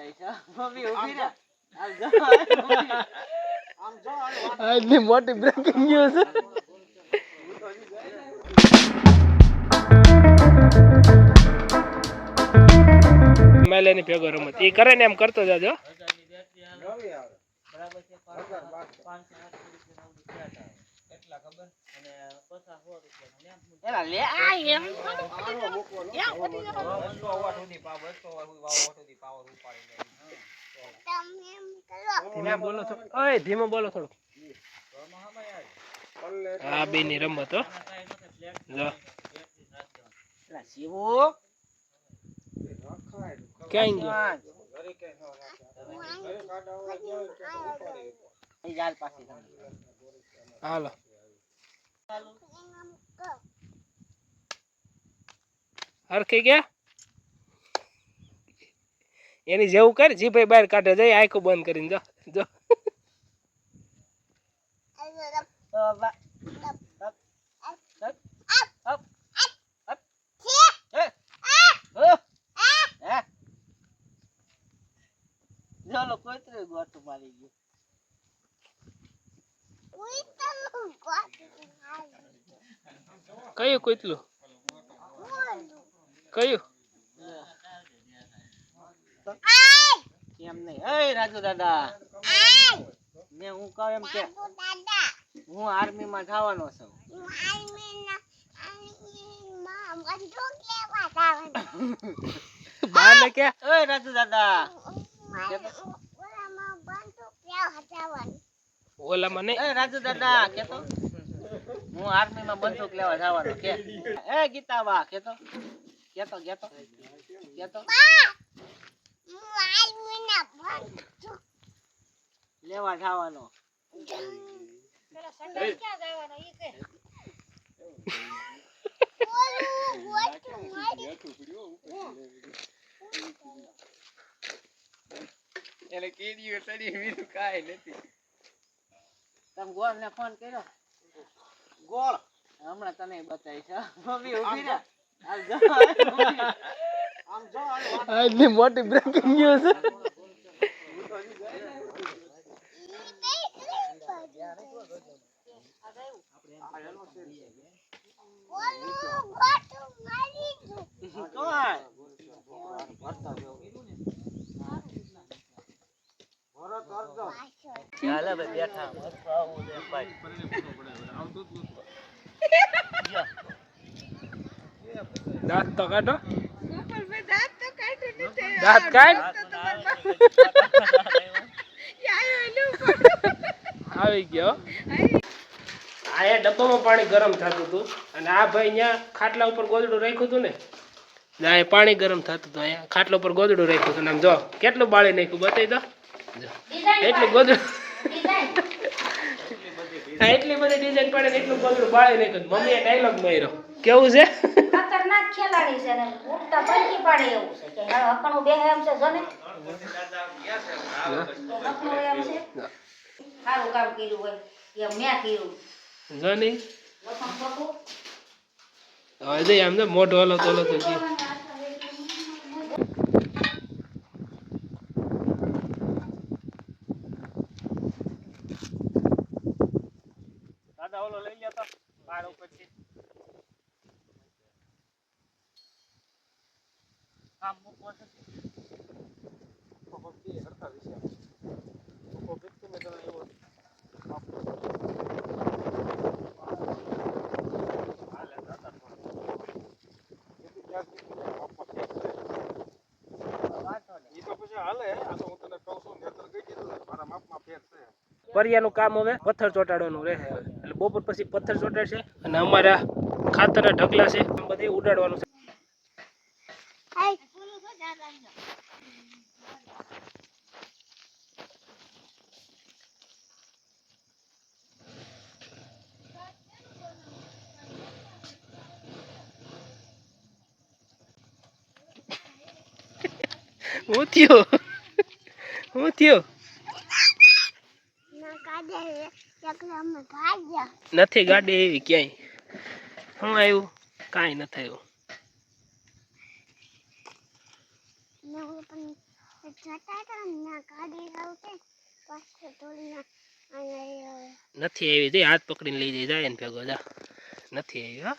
બતાવી છે મમ્મી ઊભી રહે આમ જો આજની મોટી બ્રેકિંગ ન્યૂઝ મેલેની ભેગો રમત ઈ કરે ને એમ કરતો જાજો બરાબર છે 500 કેટલા ખબર અને 50 રૂપિયા એલા લે આ એમ ધીમે બોલો થોડું ઓય ધીમે બોલો થોડું આ બેની રમત હો જો એલા શિવો ક્યાં ગયો એ જાલ પાસે હાલો હરખી ગયા એની જેવું કર જીભાઈ બહાર કાઢે જાય આંખો બંધ કરીને જો જો ચાલો કોઈ ગોટ મારી ગયો કયું કોઈતલું કયું કેમ નહીં એ રાજુ દાદા ને હું કહું એમ કે હું આર્મી માં જવાનો છું બાને કે એ રાજુ દાદા ઓલામાં નહીં એ રાજુ દાદા કેતો હું આર્મી માં બંદૂક લેવા જવાનો કે એ ગીતાબા કેતો કેતો કેતો કેતો લેવા જવાનો એને કીધું તડી બીજું કાઈ નથી તમે ગોળ ને ફોન કર્યો ગોળ હમણાં તને બતાવી છે મમ્મી ઊભી રહે આમ જો આજની મોટી બ્રેકિંગ ન્યૂઝ ચાલે ભાઈ બેઠા દાંત તો કાઢો દાંત કાઢ આવી ગયો આ એ ડબ્બામાં પાણી ગરમ થતું હતું અને આ ભાઈ અહીંયા ખાટલા ઉપર ગોદડું રાખ્યું હતું ને આ પાણી ગરમ થતું હતું અહીંયા ખાટલા ઉપર ગોદડું રાખ્યું હતું આમ જો કેટલું બાળી નાખ્યું બતાવી દો એટલું ગોદડું હા એટલી બધી ડિઝાઇન પડે ને એટલું ગોદડું બાળી નાખ્યું મમ્મીએ ડાયલોગ માર્યો કેવું છે ખતરનાક ખેલાડી છે ને ઉઠતા પંખી પાડે એવું છે કે હકણું બેહે એમ છે જોને હકણું એમ છે સારું કામ કર્યું હોય એમ મેં કર્યું જો નહીં વસમ ખોટું હવે જઈ આમ તો મોઢો હલો તો હલો તો જી દાદા ઓલો લઈ લ્યો તો બાર ઉપરથી આમ મૂકવો છે પરિયાનું કામ હવે પથ્થર ચોટાડવાનું રહે એટલે બપોર પછી પથ્થર ચોટાડશે અને અમારા ખાતરના ઢગલા છે બધે ઉડાડવાનું છે હું થયો નથી ગાડી એવી ક્યાંય હું આવ્યું કાંઈ નથી આવ્યું નથી આવી જઈ હાથ પકડીને લઈ જઈ જાય ને ભેગો જા નથી આવી હા